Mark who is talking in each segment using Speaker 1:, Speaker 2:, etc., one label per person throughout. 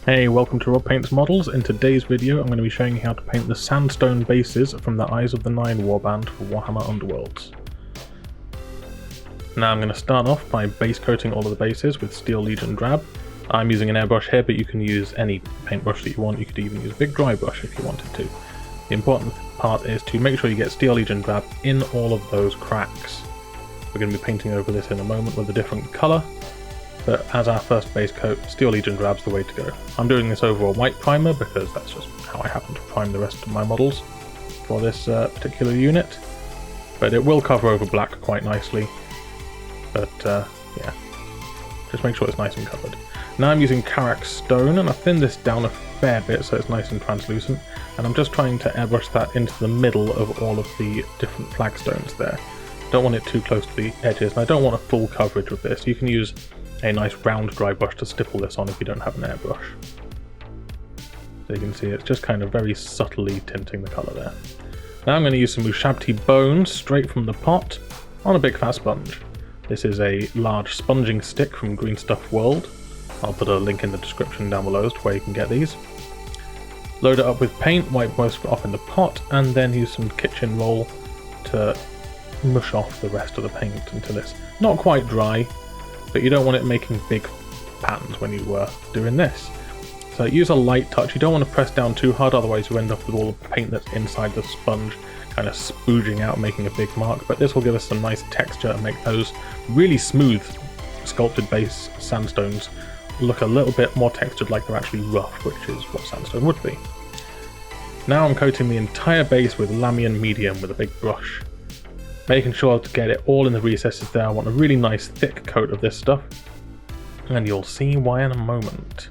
Speaker 1: Hey, welcome to Rob Paints Models. In today's video I'm going to be showing you how to paint the Sandstone bases from the Eyes of the Nine warband for Warhammer Underworlds. Now I'm going to start off by base coating all of the bases with Steel Legion Drab. I'm using an airbrush here, but you can use any paintbrush that you want. You could even use a big dry brush if you wanted to. The important part is to make sure you get Steel Legion Drab in all of those cracks. We're going to be painting over this in a moment with a different colour. But as our first base coat, Steel Legion Drab's the way to go. I'm doing this over a white primer because that's just how I happen to prime the rest of my models for this particular unit. But it will cover over black quite nicely. But yeah, just make sure it's nice and covered. Now I'm using Karak Stone, and I've thinned this down a fair bit so it's nice and translucent. And I'm just trying to airbrush that into the middle of all of the different flagstones there. Don't want it too close to the edges, and I don't want a full coverage with this. You can use a nice round dry brush to stipple this on if you don't have an airbrush. So you can see it's just kind of very subtly tinting the colour there. Now I'm going to use some Ushabti bones straight from the pot on a big fat sponge. This is a large sponging stick from Green Stuff World. I'll put a link in the description down below as to where you can get these. Load it up with paint, wipe most of it off in the pot, and then use some kitchen roll to mush off the rest of the paint until it's not quite dry, but you don't want it making big patterns when you are doing this. So use a light touch. You don't want to press down too hard, otherwise you end up with all the paint that's inside the sponge kind of spooging out, making a big mark. But this will give us some nice texture and make those really smooth sculpted base sandstones look a little bit more textured, like they're actually rough, which is what sandstone would be. Now I'm coating the entire base with lamian medium with a big brush, making sure to get it all in the recesses there. I want a really nice thick coat of this stuff, and you'll see why in a moment.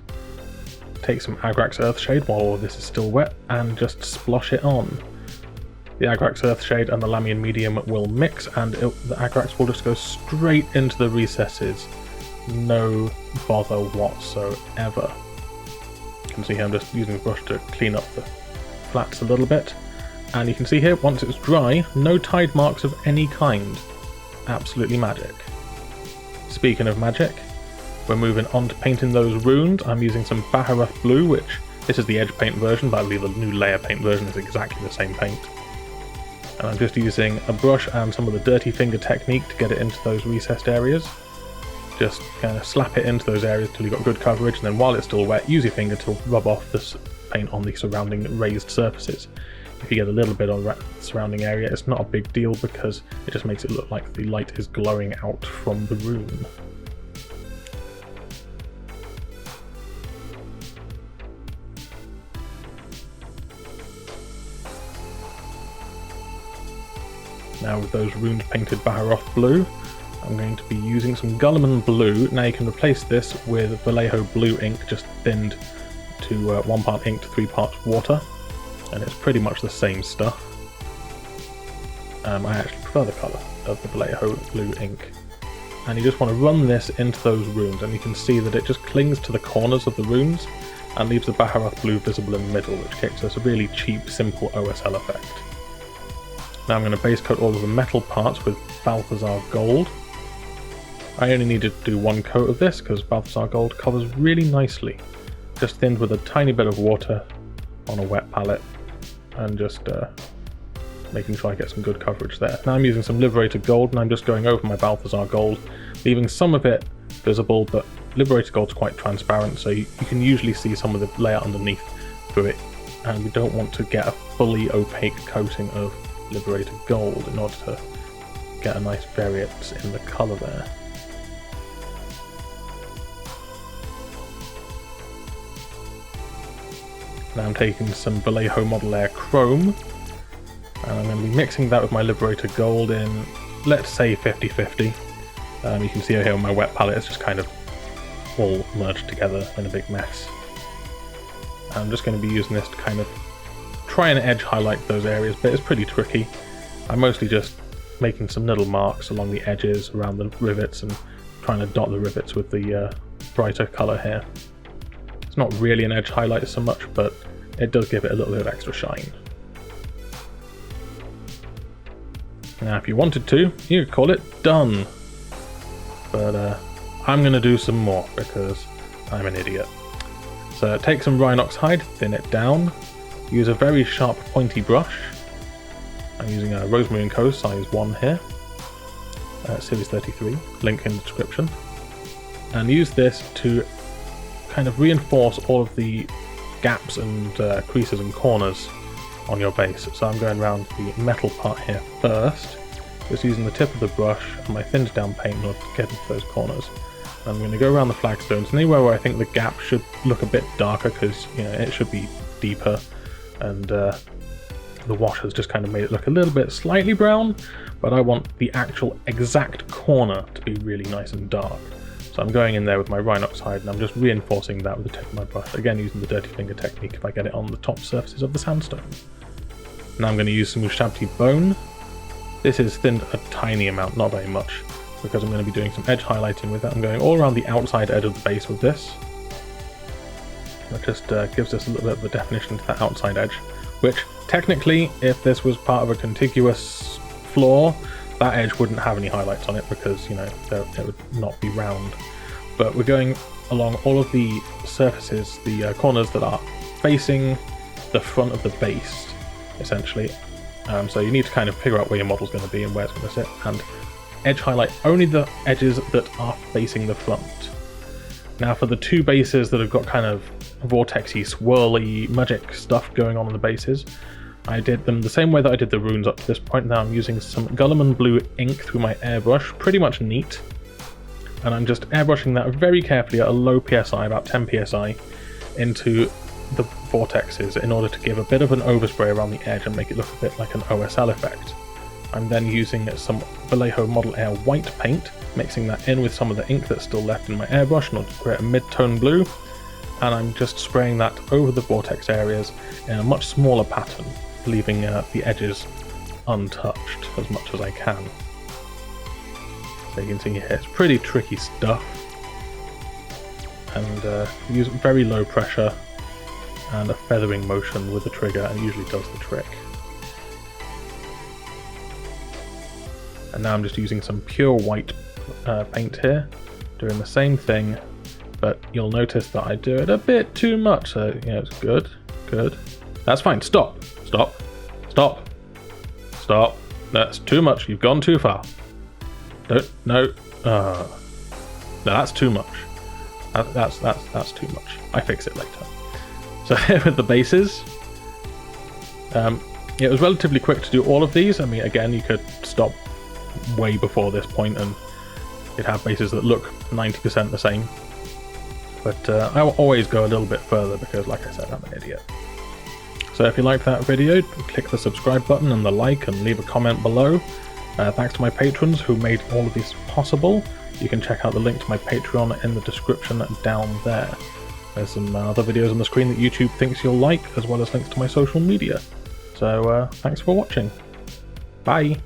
Speaker 1: Take some Agrax Earthshade while all of this is still wet and just splosh it on. The Agrax Earthshade and the lamian medium will mix, and the Agrax will just go straight into the recesses. No bother whatsoever. You can see here I'm just using the brush to clean up the flats a little bit. And you can see here, once it's dry, no tide marks of any kind. Absolutely magic. Speaking of magic, we're moving on to painting those runes. I'm using some Bahareth Blue, which this is the edge paint version, but I believe the new layer paint version is exactly the same paint. And I'm just using a brush and some of the dirty finger technique to get it into those recessed areas. Just kind of slap it into those areas until you've got good coverage, and then while it's still wet, use your finger to rub off this paint on the surrounding raised surfaces. If you get a little bit on the surrounding area, it's not a big deal because it just makes it look like the light is glowing out from the rune. Now with those runes painted Bahareth Blue, I'm going to be using some Guilliman Blue. Now you can replace this with Vallejo Blue ink, just thinned to 1 part ink to 3 parts water. And it's pretty much the same stuff. I actually prefer the colour of the Vallejo Blue ink. And you just want to run this into those runes, and you can see that it just clings to the corners of the runes and leaves the Bahareth Blue visible in the middle, which gives us a really cheap, simple OSL effect. Now I'm going to base coat all of the metal parts with Balthasar Gold. I only needed to do 1 coat of this because Balthasar Gold covers really nicely. Just thinned with a tiny bit of water on a wet palette, and just making sure I get some good coverage there. Now I'm using some Liberator Gold, and I'm just going over my Balthasar Gold, leaving some of it visible, but Liberator Gold's quite transparent, so you can usually see some of the layer underneath through it, and we don't want to get a fully opaque coating of Liberator Gold in order to get a nice variance in the colour there. Now I'm taking some Vallejo Model Air Chrome, and I'm going to be mixing that with my Liberator Gold in, let's say, 50-50. You can see here on my wet palette it's just kind of all merged together in a big mess. And I'm just going to be using this to kind of try and edge highlight those areas, but it's pretty tricky. I'm mostly just making some little marks along the edges around the rivets and trying to dot the rivets with the brighter colour here. It's not really an edge highlight so much, but it does give it a little bit of extra shine. Now if you wanted to, you could call it done. But I'm going to do some more because I'm an idiot. So take some Rhinox hide, thin it down, use a very sharp pointy brush. I'm using a Rosemary & Co. size 1 here, series 33, link in the description. And use this to kind of reinforce all of the gaps and creases and corners on your base. So I'm going around the metal part here first, just using the tip of the brush and my thinned down paint in order to get into those corners. And I'm going to go around the flagstones, and anywhere where I think the gap should look a bit darker, because it should be deeper, and the wash has just kind of made it look a little bit slightly brown, but I want the actual exact corner to be really nice and dark. So I'm going in there with my Rhinox hide and I'm just reinforcing that with the tip of my brush, again using the dirty finger technique if I get it on the top surfaces of the sandstone. Now I'm going to use some Ushabti bone. This is thinned a tiny amount, not very much, because I'm going to be doing some edge highlighting with it. I'm going all around the outside edge of the base with this. That just gives us a little bit of a definition to that outside edge, which technically, if this was part of a contiguous floor, that edge wouldn't have any highlights on it because, it would not be round. But we're going along all of the surfaces, the corners that are facing the front of the base, essentially. So you need to kind of figure out where your model's going to be and where it's going to sit, and edge highlight only the edges that are facing the front. Now for the two bases that have got kind of vortexy, swirly, magic stuff going on the bases, I did them the same way that I did the runes up to this point. Now I'm using some Gulliman blue ink through my airbrush, pretty much neat, and I'm just airbrushing that very carefully at a low PSI, about 10 PSI, into the vortexes in order to give a bit of an overspray around the edge and make it look a bit like an OSL effect. I'm then using some Vallejo Model Air white paint, mixing that in with some of the ink that's still left in my airbrush in order to create a mid-tone blue, and I'm just spraying that over the vortex areas in a much smaller pattern, leaving the edges untouched as much as I can. So you can see here, it's pretty tricky stuff, and use very low pressure and a feathering motion with the trigger, and it usually does the trick. And now I'm just using some pure white paint here, doing the same thing, but you'll notice that I do it a bit too much, so it's good. That's fine, stop. That's too much, you've gone too far. No, that's too much. That's too much. I fix it later. So here with the bases, it was relatively quick to do all of these. I mean, again, you could stop way before this point and you'd have bases that look 90% the same. But I will always go a little bit further because, like I said, I'm an idiot. So if you liked that video, click the subscribe button and the like and leave a comment below. Thanks to my patrons who made all of this possible. You can check out the link to my Patreon in the description down there. There's some other videos on the screen that YouTube thinks you'll like, as well as links to my social media. So thanks for watching. Bye!